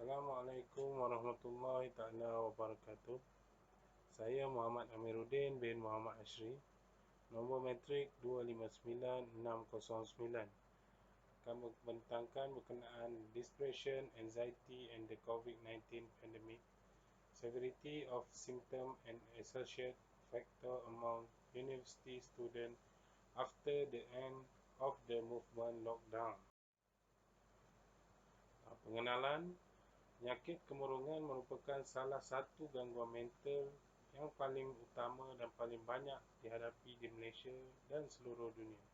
Assalamualaikum warahmatullahi taala wabarakatuh. Saya Muhammad Amiruddin bin Muhammad Ashri. Nombor metrik 259609. Akan membentangkan berkenaan depression, anxiety and the COVID-19 pandemic, severity of symptom and associated factor among university students after the end of the movement lockdown. Pengenalan. Penyakit kemurungan merupakan salah satu gangguan mental yang paling utama dan paling banyak dihadapi di Malaysia dan seluruh dunia.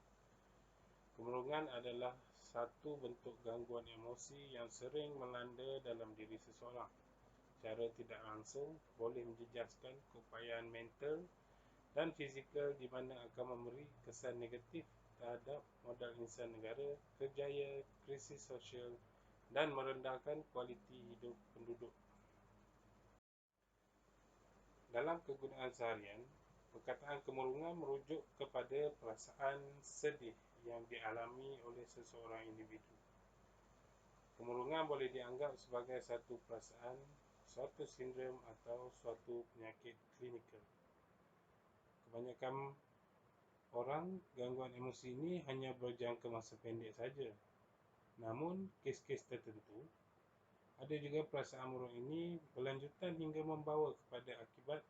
Kemurungan adalah satu bentuk gangguan emosi yang sering melanda dalam diri seseorang. Secara tidak langsung boleh menjejaskan keupayaan mental dan fizikal di mana akan memberi kesan negatif terhadap modal insan negara, kerjaya, krisis sosial dan merendahkan kualiti hidup penduduk. Dalam kegunaan seharian, perkataan kemurungan merujuk kepada perasaan sedih yang dialami oleh seseorang individu. Kemurungan boleh dianggap sebagai satu perasaan, suatu sindrom atau suatu penyakit klinikal. Kebanyakan orang, gangguan emosi ini hanya berjangka masa pendek saja. Namun, kes-kes tertentu, ada juga perasaan murung ini berlanjutan hingga membawa kepada akibat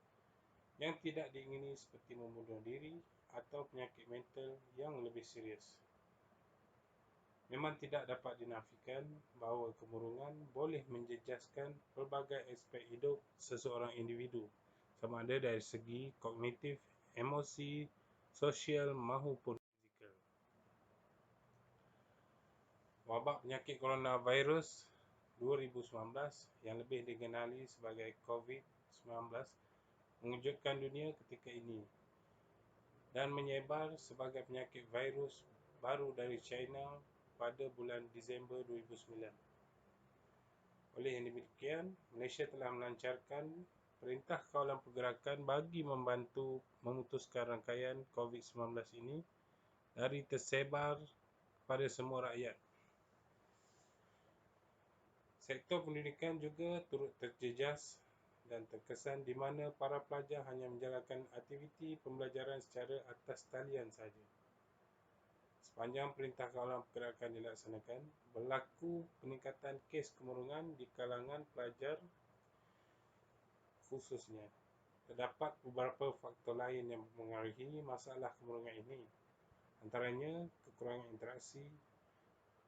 yang tidak diingini seperti membunuh diri atau penyakit mental yang lebih serius. Memang tidak dapat dinafikan bahawa kemurungan boleh menjejaskan pelbagai aspek hidup seseorang individu, sama ada dari segi kognitif, emosi, sosial maupun fizikal. Wabak penyakit coronavirus 2019 yang lebih dikenali sebagai COVID-19 mengejutkan dunia ketika ini dan menyebar sebagai penyakit virus baru dari China pada bulan Disember 2009. Oleh yang demikian, Malaysia telah melancarkan Perintah Kawalan Pergerakan bagi membantu memutuskan rangkaian COVID-19 ini dari tersebar kepada semua rakyat. Sektor pendidikan juga turut terjejas dan terkesan di mana para pelajar hanya menjalankan aktiviti pembelajaran secara atas talian sahaja. Sepanjang Perintah Kawalan Pergerakan dilaksanakan, berlaku peningkatan kes kemurungan di kalangan pelajar khususnya. Terdapat beberapa faktor lain yang mengaruhi masalah kemurungan ini, antaranya kekurangan interaksi,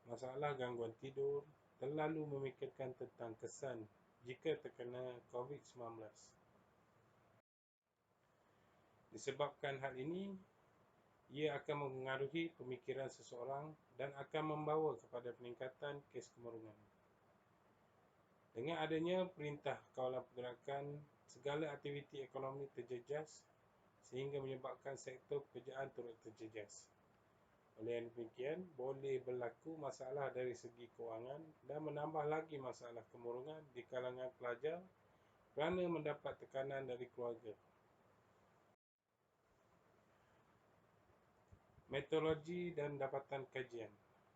masalah gangguan tidur, terlalu memikirkan tentang kesan jika terkena COVID-19. Disebabkan hal ini, ia akan mempengaruhi pemikiran seseorang dan akan membawa kepada peningkatan kes kemurungan. Dengan adanya Perintah Kawalan Pergerakan, segala aktiviti ekonomi terjejas sehingga menyebabkan sektor pekerjaan turut terjejas. Oleh yang demikian, boleh berlaku masalah dari segi kewangan dan menambah lagi masalah kemurungan di kalangan pelajar kerana mendapat tekanan dari keluarga. Metodologi dan dapatan kajian.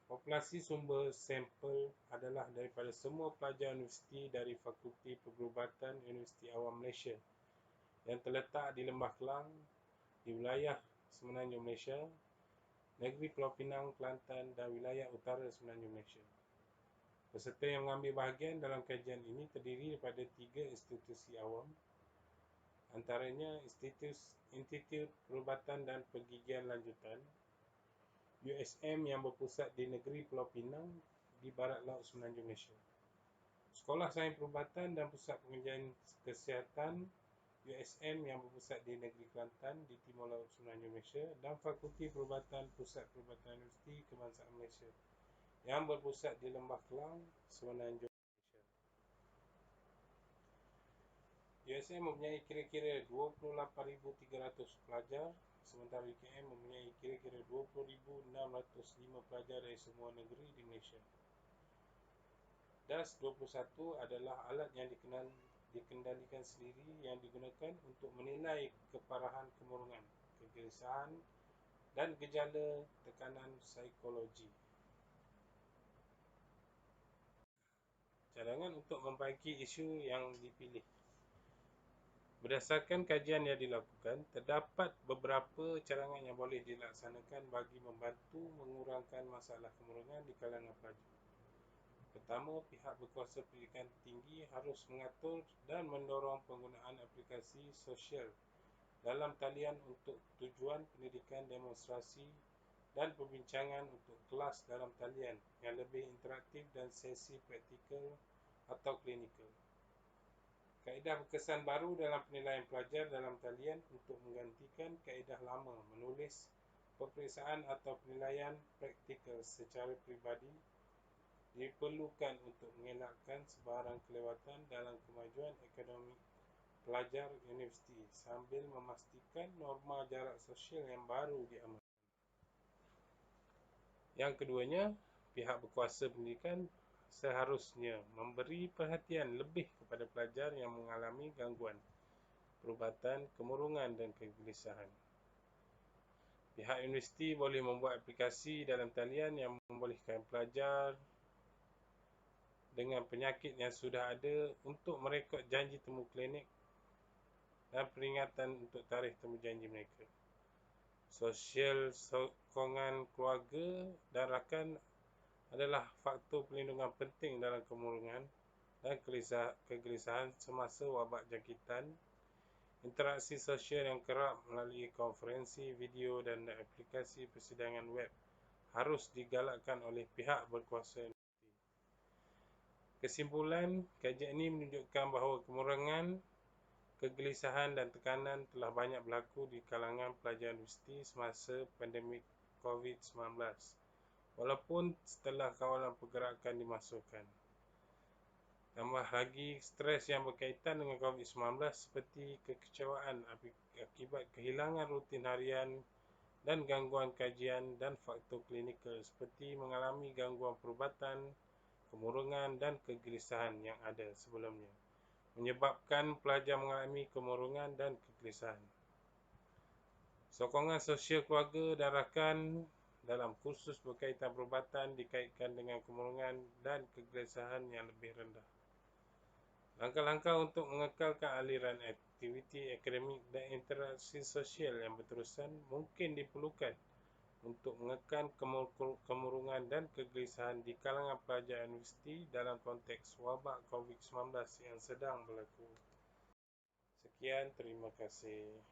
Populasi sumber sampel adalah daripada semua pelajar universiti dari Fakulti Perubatan Universiti Awam Malaysia yang terletak di Lembah Kelang, di wilayah Semenanjung Malaysia, Negeri Pulau Pinang, Kelantan dan wilayah utara Semenanjung Malaysia. Peserta yang mengambil bahagian dalam kajian ini terdiri daripada 3 institusi awam, antaranya Institut Perubatan dan Pergigian Lanjutan, USM yang berpusat di Negeri Pulau Pinang di Barat Laut Semenanjung Malaysia, Sekolah Sains Perubatan dan Pusat Pengajian Kesihatan USM yang berpusat di Negeri Kelantan di Timur Laut Semenanjung Malaysia dan Fakulti Perubatan Pusat Perubatan Universiti Kebangsaan Malaysia yang berpusat di Lembah Kelang, Semenanjung Malaysia. USM mempunyai kira-kira 28,300 pelajar, sementara UKM mempunyai kira-kira 20,605 pelajar dari semua negeri di Malaysia. DAS 21 adalah alat yang dikendalikan sendiri yang digunakan untuk menilai keparahan kemurungan, kegelisahan dan gejala tekanan psikologi. cadangan untuk membaiki isu yang dipilih. Berdasarkan kajian yang dilakukan, terdapat beberapa cadangan yang boleh dilaksanakan bagi membantu mengurangkan masalah kemurungan di kalangan pelajar. Pertama, pihak berkuasa pendidikan tinggi harus mengatur dan mendorong penggunaan aplikasi sosial dalam talian untuk tujuan pendidikan demonstrasi dan perbincangan untuk kelas dalam talian yang lebih interaktif dan sesi praktikal atau klinikal. Kaedah berkesan baru dalam penilaian pelajar dalam talian untuk menggantikan kaedah lama menulis peperiksaan atau penilaian praktikal secara peribadi diperlukan untuk mengelakkan sebarang kelewatan dalam kemajuan akademik pelajar universiti sambil memastikan norma jarak sosial yang baru diamalkan. Yang keduanya, pihak berkuasa pendidikan seharusnya memberi perhatian lebih kepada pelajar yang mengalami gangguan, perubatan, kemurungan dan kegelisahan. Pihak universiti boleh membuat aplikasi dalam talian yang membolehkan pelajar dengan penyakit yang sudah ada untuk merekod janji temu klinik dan peringatan untuk tarikh temu janji mereka. Sosial sokongan keluarga dan rakan adalah faktor perlindungan penting dalam kemurungan dan kegelisahan semasa wabak jangkitan. Interaksi sosial yang kerap melalui konferensi video dan aplikasi persidangan web harus digalakkan oleh pihak berkuasa. Kesimpulan, kajian ini menunjukkan bahawa kemurungan, kegelisahan dan tekanan telah banyak berlaku di kalangan pelajar universiti semasa pandemik COVID-19, walaupun setelah kawalan pergerakan dimasukkan. Tambah lagi, stres yang berkaitan dengan COVID-19 seperti kekecewaan akibat kehilangan rutin harian dan gangguan kajian dan faktor klinikal seperti mengalami gangguan perubatan, kemurungan dan kegelisahan yang ada sebelumnya, menyebabkan pelajar mengalami kemurungan dan kegelisahan. Sokongan sosial keluarga dan rakan dalam kursus berkaitan perubatan dikaitkan dengan kemurungan dan kegelisahan yang lebih rendah. Langkah-langkah untuk mengekalkan aliran aktiviti akademik dan interaksi sosial yang berterusan mungkin diperlukan untuk mengekan kemurungan dan kegelisahan di kalangan pelajar universiti dalam konteks wabak COVID-19 yang sedang berlaku. Sekian, terima kasih.